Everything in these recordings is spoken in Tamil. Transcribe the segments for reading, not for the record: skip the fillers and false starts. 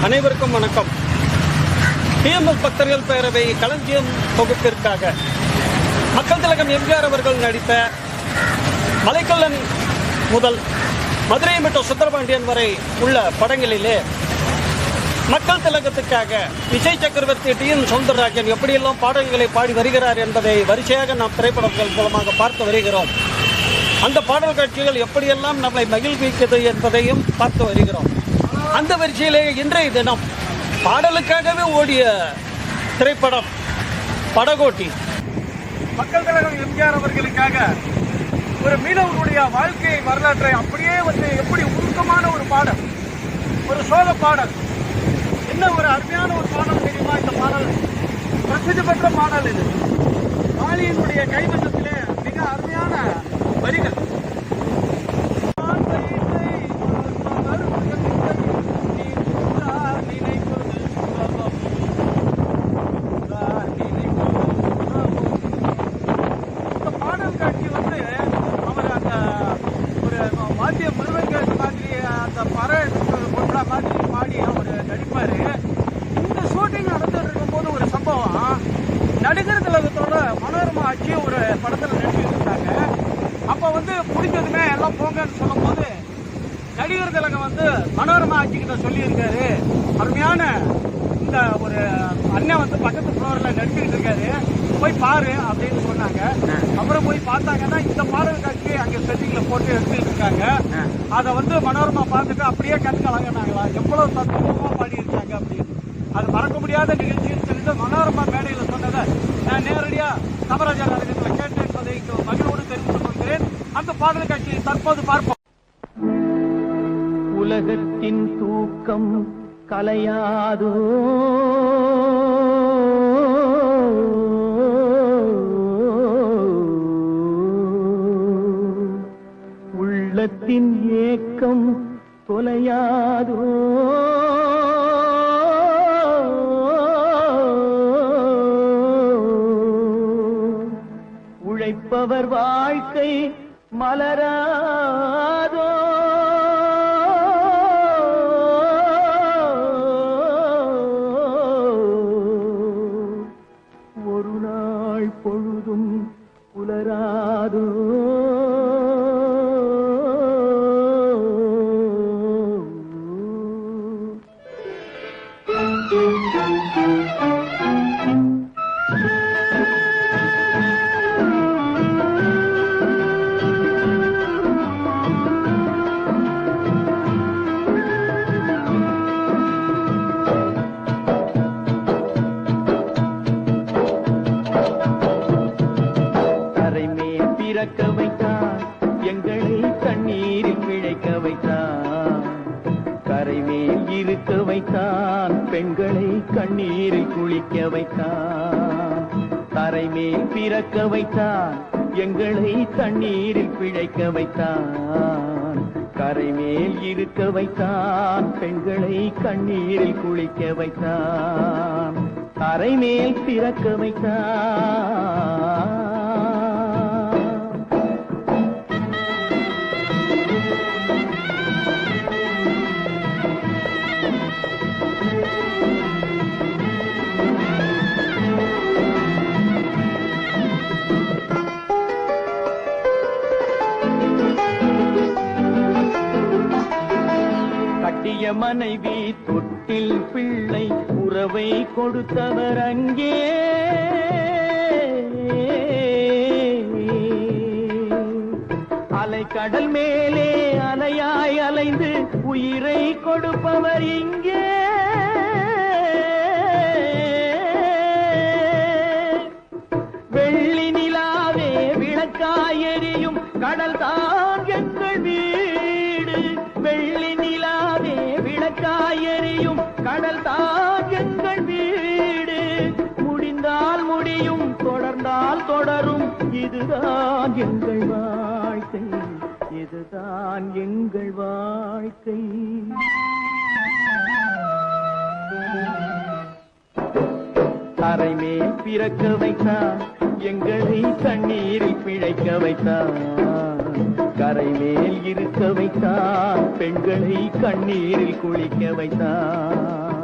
அனைவருக்கும் வணக்கம். டிஎம்எஸ் பக்தர்கள் பேரவை களஞ்சியம் தொகுப்பிற்காக மக்கள் திலகம் எம்ஜிஆர் அவர்கள் நடித்த மலைக்கல்லன் முதல் மதுரை மற்றும் சுந்தரபாண்டியன் வரை உள்ள படங்களிலே மக்கள் திலகத்துக்காக விஜய் சக்கரவர்த்தி டிஎன் சௌந்தரராஜன் எப்படியெல்லாம் பாடல்களை பாடி வருகிறார் என்பதை வரிசையாக நாம் திரைப்படங்கள் மூலமாக பார்த்து வருகிறோம். அந்த பாடல் காட்சிகள் எப்படியெல்லாம் நம்மை மகிழ்விக்கிறது என்பதையும் பார்த்து வருகிறோம். அந்த வரிசையிலே இன்றைய தினம் பாடலுக்காகவே ஓடிய திரைப்படம் படகோட்டி. மக்கள் திலகம் எம்ஜிஆர் அவர்களுக்காக ஒரு மீனவர்களுடைய வாழ்க்கை வரலாற்றை அப்படியே எப்படி உருக்கமான ஒரு பாடல், ஒரு சோக பாடல். என்ன ஒரு அருமையான ஒரு பாடல் தெரியுமா? இந்த பாடல் பிரசித்தி பெற்ற பாடல். இது வாலியினுடைய கைவசத்திலே மிக அருமையான வரிகள். நடிகர் திலகத்தோட மனோரமா ஆட்சி ஒரு படத்தில் நடிச்சுட்டு இருந்தாங்க. அப்போ பிடிச்சதுமே எல்லாம் போங்கன்னு சொல்லும் போது நடிகர் திலகம் மனோரமா ஆட்சி கிட்ட சொல்லியிருக்காரு, அருமையான இந்த ஒரு அண்ணன் பக்கத்து ஃப்ளோர்ல நடிச்சுக்கிட்டு இருக்காரு, போய் பாரு அப்படின்னு சொன்னாங்க. அப்புறம் போய் பார்த்தாங்கன்னா இந்த பாடல் காட்சி அங்கே செட்டிங்ல போட்டு எடுத்துக்கிட்டு இருக்காங்க. அதை மனோரமா பார்த்துட்டு அப்படியே கண்கலங்கினாங்களா, எவ்வளவு தத்துவமா பாடி இருக்காங்க அப்படின்னு. அது மறக்க முடியாத நிகழ்ச்சின்னு சொல்லிட்டு மனோரமா மேடையில் சொன்னதை நான் நேரடியா காமராஜர் அரங்கத்தில் கேட்டேன் என்பதை மகிழ்வோடு தெரிவித்துக் கொள்கிறேன். அந்த பாடல் காட்சியை தற்போது பார்ப்போம். உலகத்தின் தூக்கம் கலையாதோ, உள்ளத்தின் ஏக்கம் தொலையாதோ, உழைப்பவர் வாழ்க்கை மலராதோ, ஒரு நாள் பொழுதும் புலராதோ, பிறக்க வைத்தான் எங்களை தண்ணீரில் பிழைக்க வைத்தான், கரைமேல் இருக்க வைத்தான் பெண்களை கண்ணீரில் குளிக்க வைத்தான், கரைமேல் பிறக்க வைத்தான் எங்களை தண்ணீரில் பிழைக்க வைத்தான், கரைமேல் இருக்க வைத்தான் பெண்களை கண்ணீரில் குளிக்க வைத்தான், கரைமேல் பிறக்க வைத்தான். கட்டிய மனைவி தொட்டில் பிள்ளை உறவை கொடுத்தவர் அங்கே, அலைக்கடல் மேலே அலையாய் அலைந்து உயிரை கொடுப்பவர் இங்கே, வெள்ளி நிலாவே விளக்காய் எரியும் கடல் தான் எங்கள் வீடு, வெள்ளி நிலாவே விளக்காய் எரியும் கடல் தான் எங்கள் வீடு, முடிந்தால் முடியும் தொடர்ந்தால் தொடரும் இதுதான் எங்கள் வாழ்க்கை, இதுதான் எங்கள் வாழ்க்கை. கரைமேல் பிறக்க வைத்தான் எங்களை தண்ணீரில் பிழைக்க வைத்தான், கரை மேல் இருக்க வைத்தான், பெண்களை கண்ணீரில் குளிக்க வைத்தான்.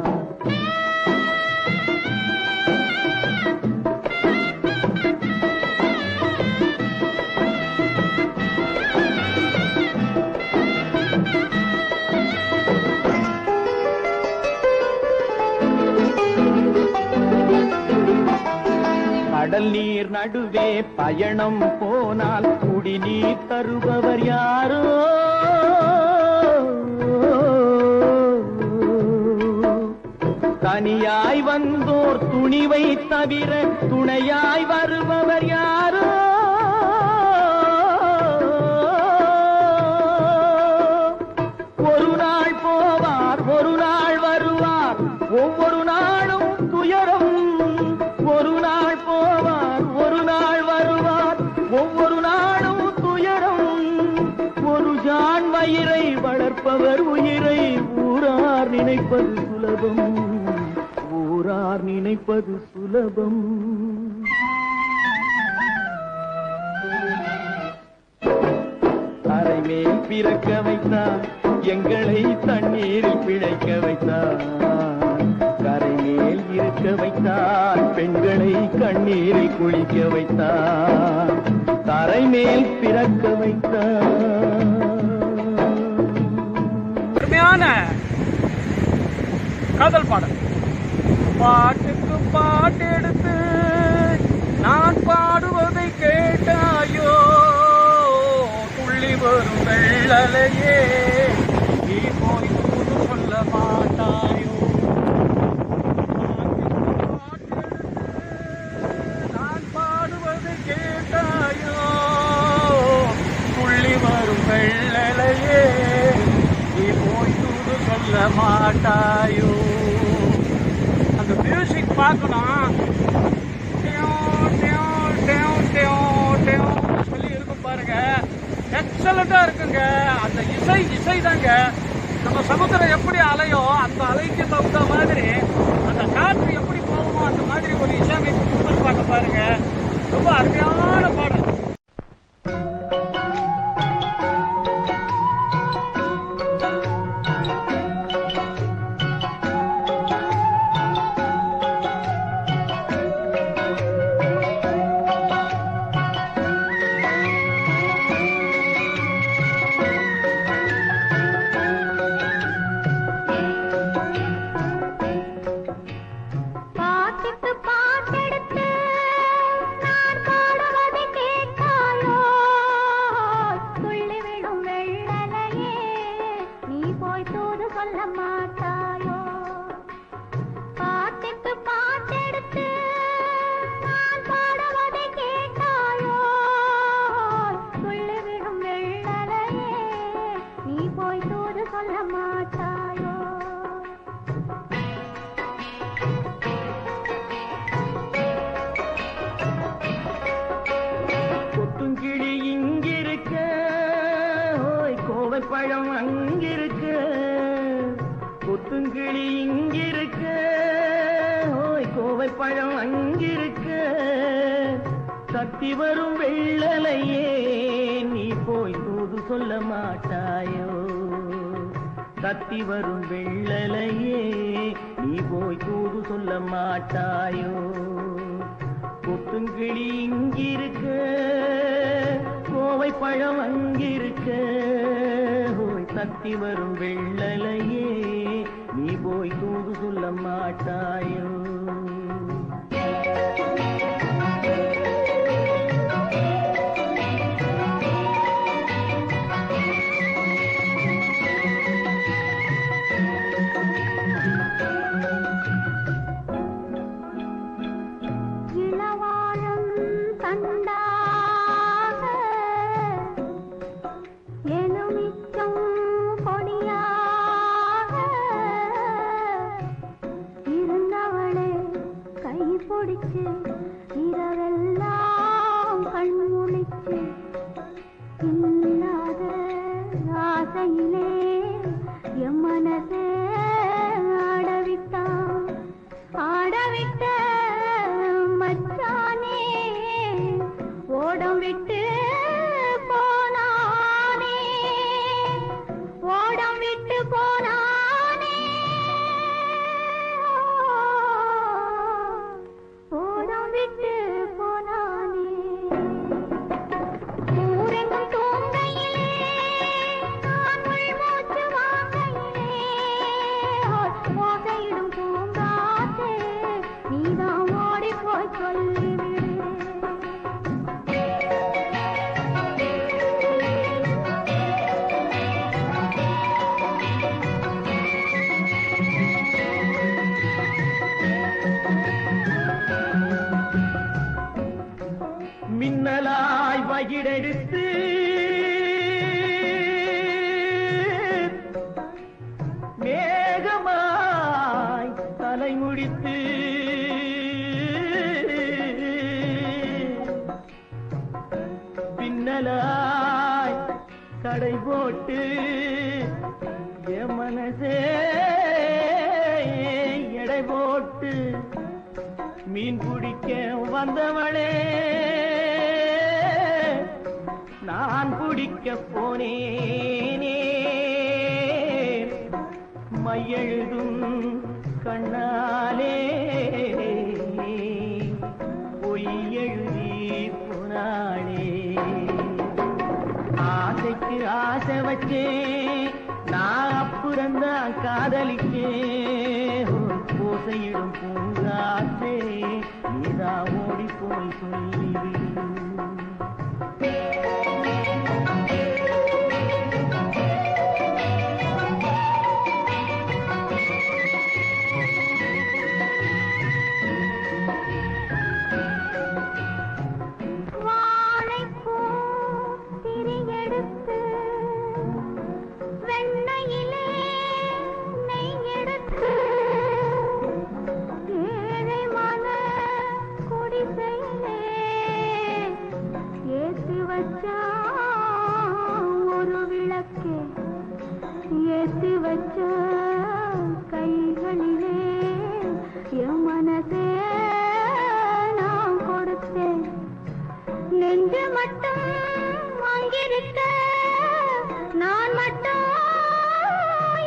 கடல் நீர் நடுவே பயணம் போனால் குடிநீர் தருபவர் யாரோ? தனியாய் வந்தோர் துணிவை தவிர துணையாய் வருபவர் யாரோ? ஒரு நாள் போவார், ஒரு நாள் வருவார், ஒவ்வொரு நாளும் துயரம். ஒரு நாள் போவார், ஒரு நாள் வருவார், ஒவ்வொரு நாளும் துயரம். ஒரு ஜான் வயிறை வளர்ப்பவர் உயிரை ஊரார் நினைப்பது சுலபம், ஊரார் நினைப்பது சுலபம். தரைமேல் பிறக்க வைத்தார், எங்களை தண்ணீரில் பிழைக்க வைத்தார். கரைமேல் இருக்க வைத்தார், பெண்களை கண்ணீரில் குளிக்க வைத்தார். தரைமேல் பிறக்க வைத்தார். அருமையான காதல் பாடல். பாட்டுக்கு பாட்டு எடுத்து நான் பாடுவதை கேட்டாயோ, துள்ளி வரும் வெள்ளலையே நீ போய் தூது சொல்ல மாட்டாயோ. நான் பாடுவதை கேட்டாயோ, துள்ளி வரும் வெள்ளலையே நீ போய் தூது சொல்ல மாட்டாயோ. அந்த மியூசிக் பார்க்கணும், சொல்லி இருக்கும் பாருங்க, எக்ஸலண்டா இருக்குங்க. அந்த இசை தாங்க நம்ம சமுத்திரம் எப்படி அலையோ அந்த அலைக்கு தகுந்த மாதிரி அந்த காற்று எப்படி போகுமோ அந்த மாதிரி ஒரு இசையமைப்பு கொடுத்துருப்பாங்க பாருங்க. ரொம்ப அருமையான பாடல். கொத்துங்கிளி இங்கிருக்க, கோவைப்பழம் அங்கிருக்க. கொத்துங்கிளி இங்கிருக்க, கோவைப்பழம் அங்கிருக்க. தத்தி வரும் வெள்ளலையே நீ போய் தூது சொல்ல மாட்டாயோ. தத்தி வரும் வெள்ளலையே நீ போய் தூது சொல்ல மாட்டாயோ. கொத்துங்கிளி இங்கிருக்க, கோவைப்பழம் அங்கிருக்க. தத்தி வரும் வெள்ளலையே நீ போய் தூது சொல்ல மாட்டாயோ. இரவெல்லாம் கண்முழிச்சு இல்லாத ஆசையிலே என் மனசே ஆடவிட்ட மச்சானே ஓடம் விட்டு போனானே, ஓடம் விட்டு போனானே, ஓடம் மாலை முடித்து பின்னலாய் கடை போட்டு என் மனசே எடை போட்டு மீன் பிடிக்க வந்தவளே நான் பிடிக்க போனேனே மையெழுதும் கண்ணாலே பொய் எழுதி போனாளே ஆசைக்கு ஆசை வச்சே நான் அப்புறந்தான் காதலிக்கே பூசையிடும் பூங்காத்தே நீதா ஓடி போய் சொல்லிவிடு ஏத்தி வச்ச கைகளிலே என் மனசே நான் கொடுத்தேன் நெஞ்சு மட்டும் அங்கிருக்க நான் மட்டும்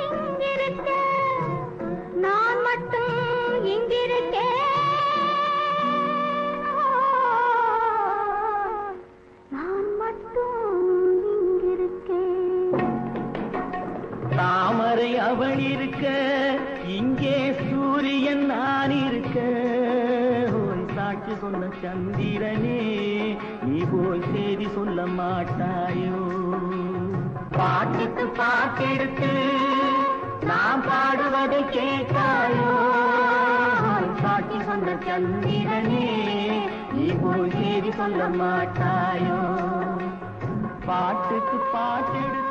இங்கிருக்க நான் மட்டும் இங்கிருக்கேன் நான் மட்டும் இங்கிருக்கேன் தாமரை அவள் இருக்க இங்கே சூரியன் நான் இருக்க சாட்சி சொன்ன சந்திரனே நீ போய் செய்தி சொல்ல மாட்டாயோ பாட்டுக்கு பாட்டெடுத்து நான் பாடுவதை கேட்டாயோ சாட்சி சொன்ன சந்திரனே நீ போய் செய்தி சொல்ல மாட்டாயோ பாட்டுக்கு பாட்டெடுத்து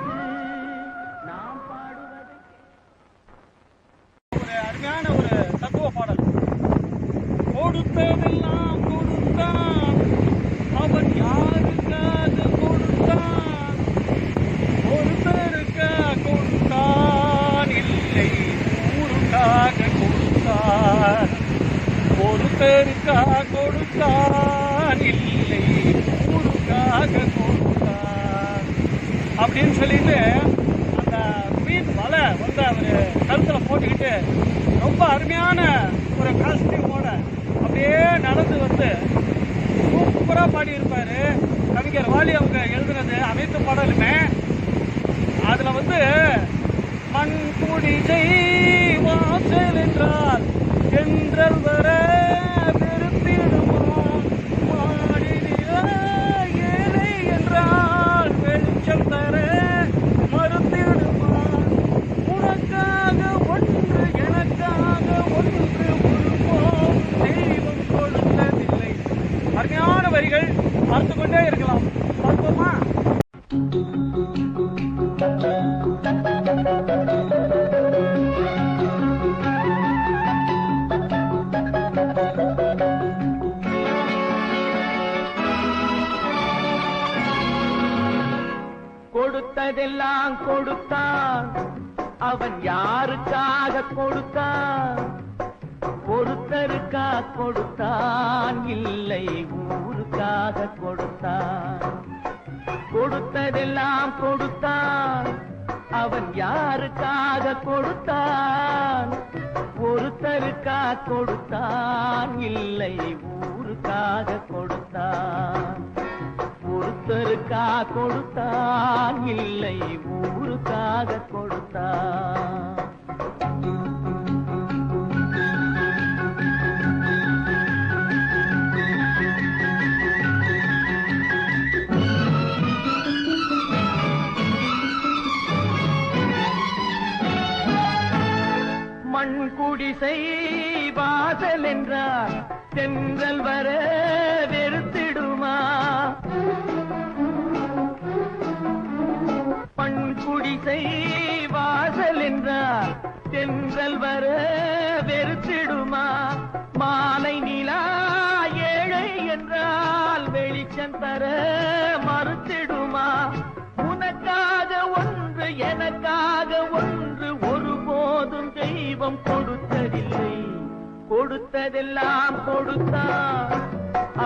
அருமையான ஒரு தத்துவ பாடல். கொடுத்ததெல்லாம் கொடுத்தான் அவன் யாருக்காக கொடுத்தான் ஒருத்தருக்காக கொடுத்தான் இல்லை ஊருக்காக கொடுத்தான் ஒருத்தருக்காக கொடுத்தான் இல்லை ஊருக்காக கொடுத்தான் அப்படின்னு சொல்லிட்டு அந்த மீன் வலை வந்து அவரு கழுத்துல போட்டுக்கிட்டு ரொம்ப அருமையான ஒரு காஸ்டியூமோட அப்படியே நடந்து வந்து சூப்பரா பாடியிருப்பாரு கவிஞர் வாலி அவங்க எழுதுனது அனைத்து பாடலுமே. அதுல வந்து மண் குடிசை வாசல் என்றால் என்றல் வர வெறுத்திடுமாம் மாடி ஏழை என்றால் வெளிச்சம் தர மறுத்திடுமாம் உனக்காக ஒன்று எனக்காக ஒன்று உருவோம் தெய்வம் கொடுத்ததில்லை. அருமையான வரிகள் பார்த்து கொண்டே இருக்கலாம். பார்ப்போமா? கொடுத்ததெல்லாம் கொடுத்தான் அவன் யாருக்காக கொடுத்தான் ஒருத்தருக்கா கொடுத்தான் இல்லை ஊருக்காக கொடுத்தான் கொடுத்ததெல்லாம் கொடுத்தான் அவன் யாருக்காக கொடுத்தான் ஒருத்தருக்கா கொடுத்தான் இல்லை ஊருக்காக கொடுத்தான் ஒருத்தருக்கா கொடுத்தான் இல்லை ஊருக்காக கொடுத்தான் மண் குடிசை வாசல் என்றார் தென்றல் வர வெறுத்திடுமா மண் குடிசை வாசல் என்றார் தென்றல் வர வெறுத்திடுமா தர மறுத்திடுமா? உனக்காக ஒன்று எனக்காக ஒன்று ஒருபோதும் தெய்வம் கொடுத்ததில்லை. கொடுத்ததெல்லாம் கொடுத்தான்.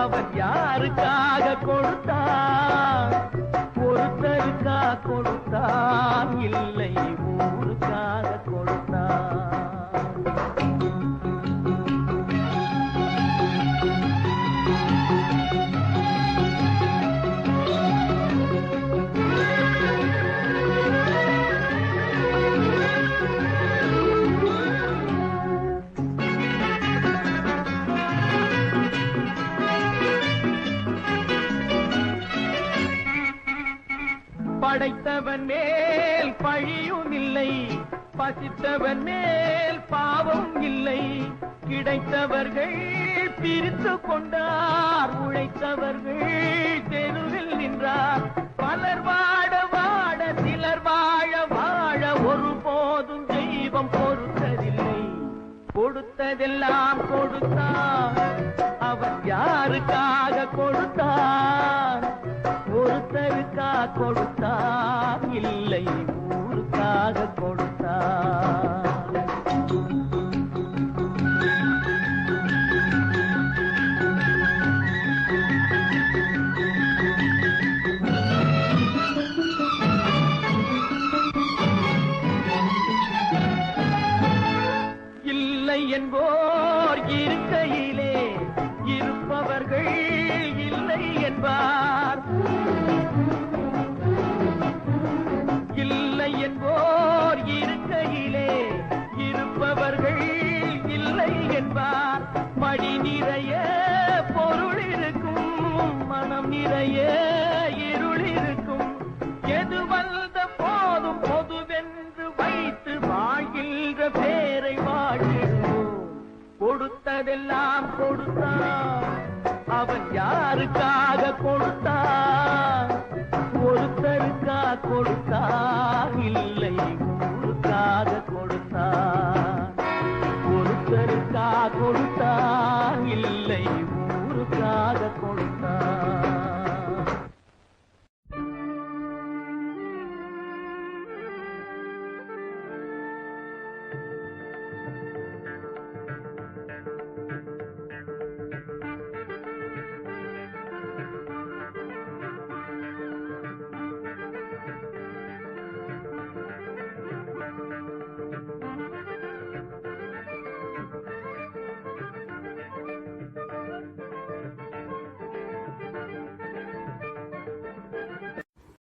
அவன் யாருக்காக கொடுத்தான்? ஒருத்தருக்கா கொடுத்தான், இல்லை ஊருக்காக கொடுத்தான். படைத்தவன் மேல் பழியும் இல்லை, பசித்தவன் மேல் பாவம் இல்லை. கிடைத்தவர்கள் பிரித்து கொண்டார், உழைத்தவர்கள் தெருவில் நின்றார். பலர் வாட வாட சிலர் வாழ வாழ ஒருபோதும் தெய்வம் பொறுத்ததில்லை. கொடுத்ததெல்லாம் கொடுத்தான். அவன் யாருக்காக கொடுத்தான்? ஒருத்தருக்கா கொடுத்தான், இல்லை ஊருக்காக கொடுத்தான். இல்லை என்போர் இருக்கையிலே இருப்பவர்கள் இல்லை என்பார். இல்லை என்போர் இருக்கையிலே இருப்பவர்கள் இல்லை என்பார். மடி நிறைய பொருள் இருக்கும், மனம் நிறைய இருள் இருக்கும். எது வந்த போதும் பொதுவென்று வைத்து வாழ்கின்ற பேரை வாழ்கிறோம். கொடுத்ததெல்லாம் கொடுத்தான். அவன் யாருக்காக